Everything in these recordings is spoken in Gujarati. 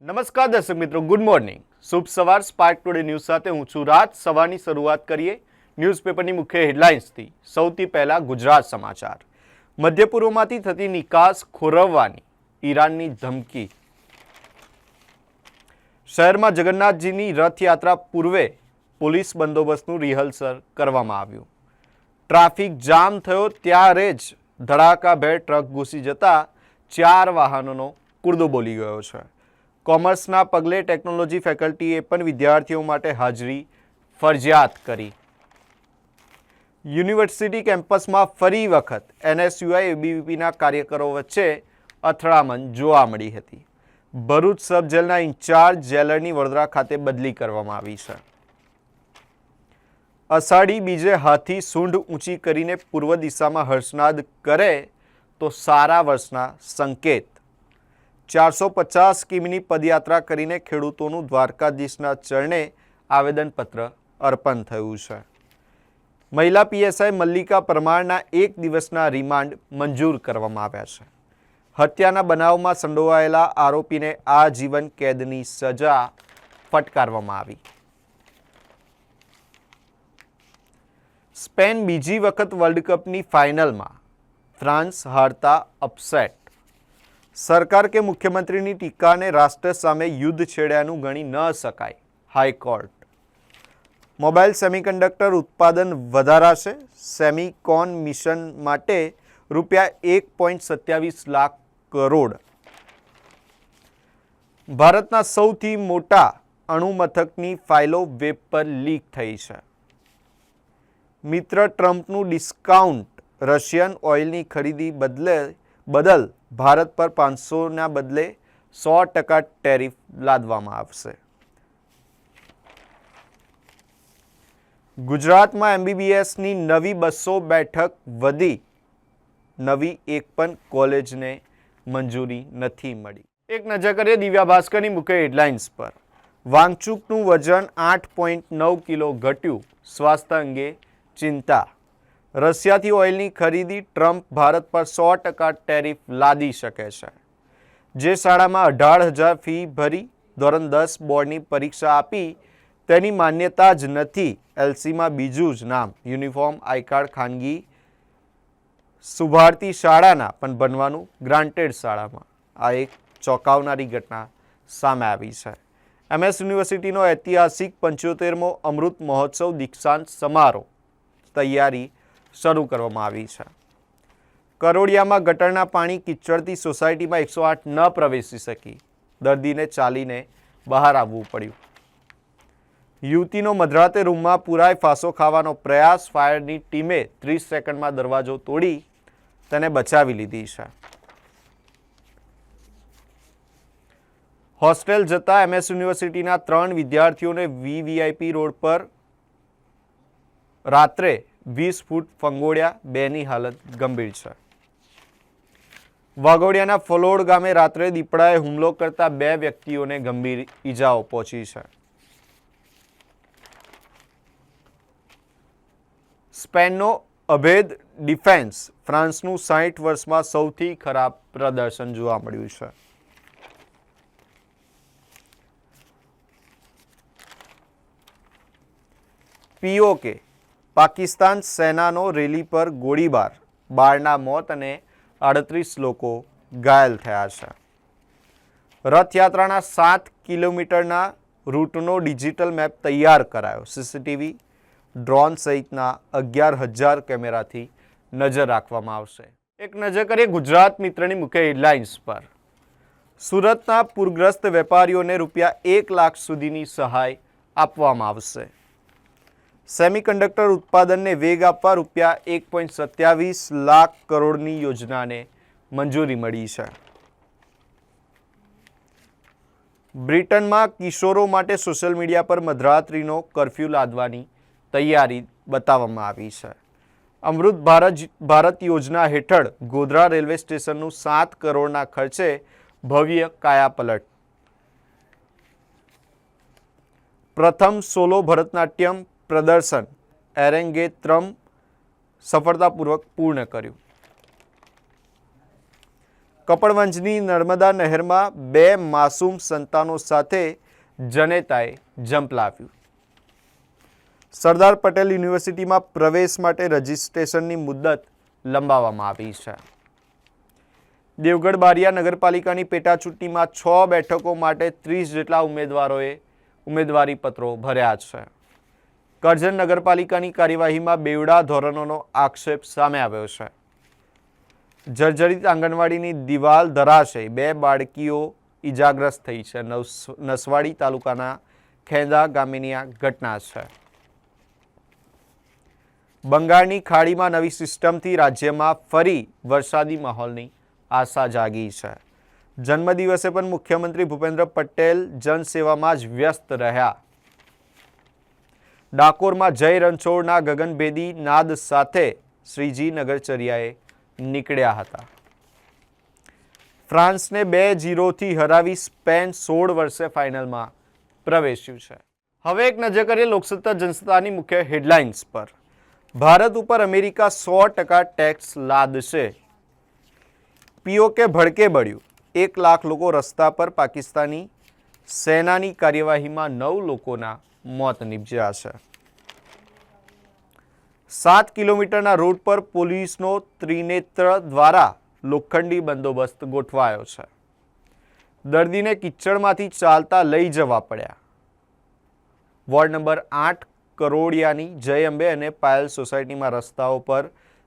નમસ્કાર દર્શક મિત્રો, ગુડ મોર્નિંગ. શુભ સવાર. સ્પાર્ક ટુડે ન્યૂઝ સાથે હું છું રાજ. સવારની શરૂઆત કરીએ ન્યૂઝપેપરની મુખ્ય હેડલાઇન્સથી. સૌથી પહેલા ગુજરાત સમાચાર. મધ્ય પૂર્વમાંથી થતી નિકાસ ખોરવવાની ઈરાનની ધમકી. શહેરમાં જગન્નાથજીની રથયાત્રા પૂર્વે પોલીસ બંદોબસ્તનું રિહર્સલ કરવામાં આવ્યું. ટ્રાફિક જામ થયો ત્યારે જ ધડાકાભેર ટ્રક ઘૂસી જતા 4 વાહનોનો કુરદો બોલી ગયો છે. કોમર્સના પગલે ટેકનોલોજી ફેકલ્ટીએ પણ વિદ્યાર્થીઓ માટે હાજરી ફરજિયાત કરી. યુનિવર્સિટી કેમ્પસમાં ફરી વખત એનએસયુઆઈ એબીવીપીના કાર્યકરો વચ્ચે અથડામણ જોવા મળી હતી. ભરૂચ સબ જેલના ઇન્ચાર્જ જેલરની વડોદરા ખાતે બદલી કરવામાં આવી છે. અષાઢી બીજે હાથી સૂંઢ ઊંચી કરીને પૂર્વ દિશામાં હર્ષનાદ કરે તો સારા વર્ષના સંકેત. 450 કિમીની પદયાત્રા કરીને ખેડૂતોનું દ્વારકાધીશના ચરણે આવેદનપત્ર અર્પણ થયું છે. મહિલા પીએસઆઈ મલ્લિકા પરમારના 1 દિવસના રિમાન્ડ મંજૂર કરવામાં આવ્યા છે. હત્યાના બનાવમાં સંડોવાયેલા આરોપીને આજીવન કેદની સજા ફટકારવામાં આવી. સ્પેન બીજી વખત વર્લ્ડ કપની ફાઇનલમાં, ફ્રાન્સ હારતા અપસેટ. સરકાર કે મુખ્યમંત્રીની ટીકાને રાષ્ટ્ર સામે યુદ્ધ છેડ્યાનું ગણી ન શકાય, હાઈકોર્ટ. મોબાઈલ સેમિકન્ડક્ટર ઉત્પાદન વધારાશે. સેમિકોન મિશન માટે રૂપિયા 1.27 લાખ કરોડ. ભારતના સૌથી મોટા અણુમથકની ફાઇલો વેબ પર લીક થઈ છે. મિત્ર ટ્રમ્પનું ડિસ્કાઉન્ટ. રશિયન ઓઇલની ખરીદી બદલ ભારત પર 500ના બદલે 100% ટેરિફ લાદવામાં આવશે. ગુજરાતમાં એમબીબીએસની નવી 200 બેઠક વધી. નવી એક પણ કોલેજને મંજૂરી નથી મળી. એક નજર કરીએ દિવ્યા ભાસ્કરની મુખ્ય હેડલાઇન્સ પર. વાંગચુકનું વજન 8.9 કિલો ઘટ્યું. સ્વાસ્થ્ય અંગે ચિંતા. રશિયાથી ઓઇલની ખરીદી. ટ્રમ્પ ભારત પર 100% ટેરિફ લાદી શકે છે. જે શાળામાં 18,000 ફી ભરી ધોરણ 10 બોર્ડની પરીક્ષા આપી તેની માન્યતા જ નથી. એલસીમાં બીજું જ નામ. યુનિફોર્મ આઈ કાર્ડ ખાનગી સુભારતી શાળાના પણ બનવાનું ગ્રાન્ટેડ શાળામાં. આ એક ચોંકાવનારી ઘટના સામે આવી છે. એમએસ યુનિવર્સિટીનો ઐતિહાસિક 75મો અમૃત મહોત્સવ દીક્ષાંત સમારોહ તૈયારી શરૂ કરવામાં આવી છે. કરોડિયામાં ગટરના પાણી કિચડતી સોસાયટીમાં 108 ન પ્રવેશી શકી. દર્દીને ચાલીને બહાર આવવું પડ્યું. યુવતીનો મધરાતે રૂમમાં પુરાઈ ફાંસો ખાવાનો પ્રયાસ. ફાયરની ટીમે 30 સેકન્ડમાં દરવાજો તોડી તેને બચાવી લીધી છે. હોસ્ટેલ જતા એમએસ યુનિવર્સિટીના 3 વિદ્યાર્થીઓને વીવીઆઈપી રોડ પર રાત્રે 20 ફૂટ ફંગોળ્યા. 2ની હાલત ગંભીર છે. વાઘોડિયાના ફલોડ ગામે રાત્રે દીપડાએ હુમલો કરતા 2 વ્યક્તિઓને ગંભીર ઈજાઓ પહોંચી છે. સ્પેનનો અભેદ ડિફેન્સ. ફ્રાન્સનું 60 વર્ષમાં સૌથી ખરાબ પ્રદર્શન જોવા મળ્યું છે. પીઓકે. પાકિસ્તાન સેનાનો રેલી પર ગોળીબાર. 12ના મોત અને 38 લોકો ઘાયલ થયા છે. રથયાત્રાના 7 કિલોમીટરના રૂટનો ડિજિટલ મેપ તૈયાર કરાયો. સીસીટીવી, ડ્રોન સહિતના 11,000 કેમેરાથી નજર રાખવામાં આવશે. એક નજર કરીએ ગુજરાત મિત્રની મુખ્ય હેડલાઇન્સ પર. સુરતના પૂરગ્રસ્ત વેપારીઓને રૂપિયા 1 લાખ સુધીની સહાય આપવામાં આવશે. સેમિકન્ડક્ટર ઉત્પાદનને વેગ આપવા રૂપિયા 1.27 લાખ કરોડની યોજનાને મંજૂરી મળી છે. બ્રિટનમાં કિશોરો માટે સોશિયલ મીડિયા પર મધરાત્રિનો કર્ફ્યુ લાદવાની તૈયારી બતાવવામાં આવી છે. અમૃત ભારત યોજના હેઠળ ગોધરા રેલવે સ્ટેશનનું 7 કરોડના ખર્ચે ભવ્ય કાયાપલટ. પ્રથમ સોલો ભરતનાટ્યમ પ્રદર્શન એરેંગેત્રમ સફળતાપૂર્વક પૂર્ણ કર્યું. કપડવંજની નર્મદા નહેરમાં 2 માસૂમ સંતાનો સાથે જનેતાએ ઝંપલાવ્યું. સરદાર પટેલ યુનિવર્સિટીમાં પ્રવેશ માટે રજિસ્ટ્રેશનની મુદત લંબાવવામાં આવી છે. દેવગઢ બારિયા નગરપાલિકાની પેટા ચૂંટણીમાં 6 બેઠકો માટે 30 જેટલા ઉમેદવારોએ ઉમેદવારી પત્રો ભર્યા છે. કરજણ નગરપાલિકાની કાર્યવાહીમાં બેવડા ધોરણોનો આક્ષેપ સામે આવ્યો છે. જર્જરિત આંગણવાડીની દિવાલ ધરાશે, 2 બાળકીઓ ઈજાગ્રસ્ત થઈ છે. નસવાડી તાલુકાના ખેંદા ગામેની આ ઘટના છે. બંગાળની ખાડીમાં નવી સિસ્ટમથી રાજ્યમાં ફરી વરસાદી માહોલની આશા જાગી છે. જન્મદિવસે પણ મુખ્યમંત્રી ભૂપેન્દ્ર પટેલ જનસેવામાં જ વ્યસ્ત રહ્યા. ડાકોરમાં જય રણછોડના ગગનભેદી નાદ સાથે શ્રીજી નગરચર્યાએ નીકળ્યા હતા. ફ્રાન્સને 2-0થી હરાવી સ્પેન 16 વર્ષે ફાઇનલમાં પ્રવેશ્યું છે. હવે એક નજર કરીએ લોકસત્તા જનસત્તાની મુખ્ય હેડલાઇન્સ પર. ભારત ઉપર અમેરિકા 100% ટેક્સ લાદશે. પીઓકે ભડકે બળ્યું. 1 લાખ લોકો રસ્તા પર. પાકિસ્તાની સેનાની કાર્યવાહીમાં 9 લોકોના મોત નીપજ્યા છે. 7 કિલોમીટરના રૂટ પર પોલીસનો ત્રિનેત્ર દ્વારા લોખંડી બંદોબસ્ત ગોઠવાયો છે. દર્દીને કિચડમાંથી ચાલતા લઈ જવા પડ્યા. વોર્ડ નંબર 8 કરોડિયાની જય અંબે અને પાયલ સોસાયટીમાં રસ્તાઓ પર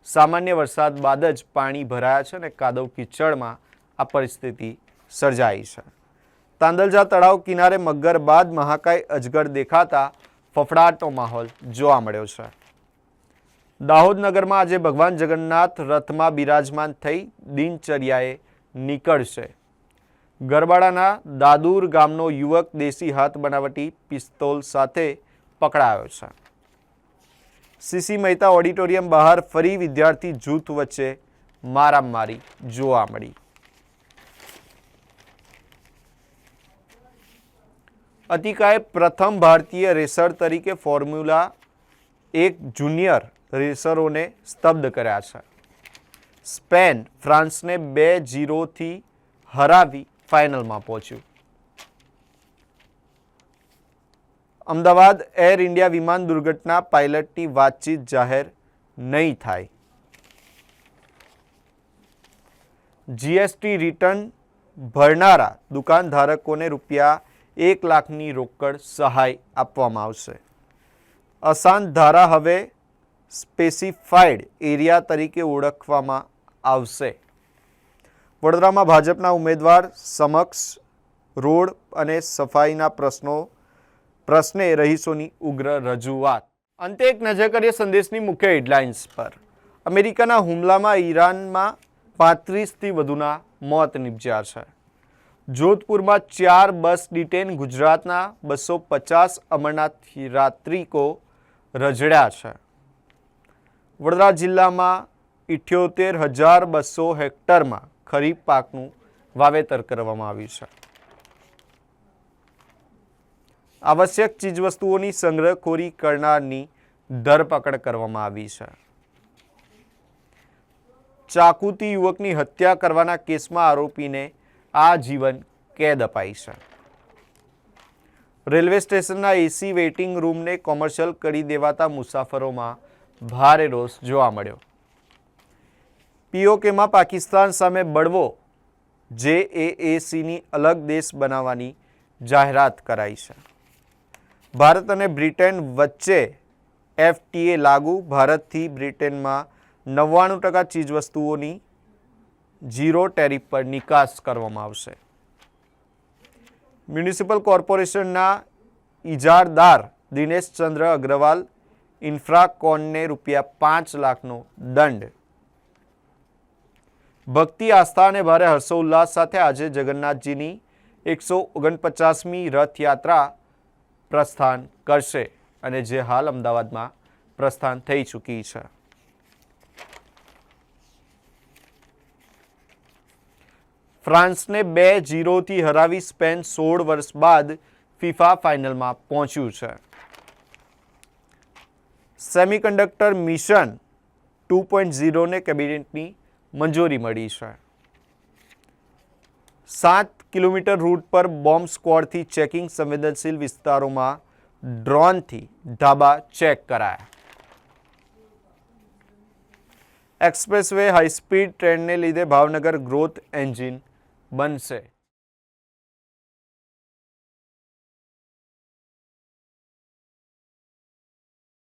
સામાન્ય વરસાદ બાદ જ પાણી ભરાયા છે અને કાદવ કિચડમાં આ પરિસ્થિતિ સર્જાઈ છે. તાંદલજા તળાવ કિનારે મગર બાદ મહાકાય અજગર દેખાતા ફફડાટનો માહોલ જોવા મળ્યો છે. દાહોદ નગરમાં આજે ભગવાન જગન્નાથ રથમાં બિરાજમાન થઈ દિનચર્યાએ નીકળશે. ગરબાડાના દાદુર ગામનો યુવક દેશી હાથ બનાવટી પિસ્તોલ સાથે પકડાયો છે. સીસી મહેતા ઓડિટોરિયમ બહાર ફરી વિદ્યાર્થી જૂથ વચ્ચે મારામારી જોવા મળી. અતિકાએ પ્રથમ ભારતીય રેસર તરીકે ફોર્મ્યુલા 1 જુનિયર રેસરોને સ્તબ્ધ કર્યા છે. સ્પેન ફ્રાન્સને 2-0થી હરાવી ફાઇનલમાં પહોંચ્યું. અમદાવાદ એર ઇન્ડિયા વિમાન દુર્ઘટના પાયલટની વાતચીત જાહેર નહીં થાય. જીએસટી રિટર્ન ભરનારા દુકાનધારકોને ₹1 લાખની રોકડ સહાય આપવામાં આવશે. અસાન ધારા હવે સ્પેસિફાઈડ એરિયા તરીકે ઓળખવામાં આવશે. વડોદરામાં ભાજપના ઉમેદવાર સમક્ષ રોડ અને સફાઈના પ્રશ્ને રહીશોની ઉગ્ર રજૂઆત. અંતે એક નજર કરીએ સંદેશની મુખ્ય હેડલાઇન્સ પર. અમેરિકાના હુમલામાં ઈરાનમાં 35થી વધુના મોત નીપજ્યા છે. જોધપુરમાં 4 બસ ડિટેન. ગુજરાતના 250 અમરનાથ યાત્રિકો રજડ્યા છે. વડોદરા જિલ્લામાં 78,200 હેક્ટરમાં ખરીફ પાકનું વાવેતર કરવામાં આવ્યું છે. આવશ્યક ચીજવસ્તુઓની સંગ્રહખોરી કરનારની ધરપકડ કરવામાં આવી છે. ચાકુથી યુવકની હત્યા કરવાના કેસમાં આરોપીને આજીવન કેદ અપાઈ છે. રેલવે સ્ટેશનના એસી વેઇટિંગ રૂમને કોમર્શિયલ કરી દેવાતા મુસાફરોમાં ભારે રોષ જોવા મળ્યો. પીઓકેમાં પાકિસ્તાન સામે બળવો. જેએએસીની અલગ દેશ બનાવવાની જાહેરાત કરાઈ છે. ભારત અને બ્રિટન વચ્ચે એફટીએ લાગુ. ભારતથી બ્રિટનમાં 99% ચીજવસ્તુઓની 0 ટેરિફ પર નિકાસ કરવામાં આવશે. મ્યુનિસિપલ કોર્પોરેશનના ઇજારદાર દિનેશચંદ્ર અગ્રવાલ ઇન્ફ્રાકોનને ₹5 લાખનો દંડ. ભક્તિ, આસ્થા અને ભારે હર્ષોલ્લાસ સાથે આજે જગન્નાથજીની 149મી રથયાત્રા પ્રસ્થાન કરશે અને જે હાલ અમદાવાદમાં પ્રસ્થાન થઈ ચૂકી છે. ફ્રાન્સને 2-0થી હરાવી સ્પેન 16 વર્ષ બાદ ફિફા ફાઇનલમાં પહોંચ્યું છે. સેમિકન્ડક્ટર મિશન 2.0ને કેબિનેટની મંજૂરી મળી છે. 7 કિલોમીટર રૂટ પર બોમ્બ સ્ક્વોડથી ચેકિંગ, સંવેદનશીલ વિસ્તારોમાં ડ્રોનથી ધાબા ચેક કરાયા. એક્સપ્રેસવે હાઈસ્પીડ ટ્રેનને લીધે ભાવનગર ગ્રોથ એન્જિન બનશે.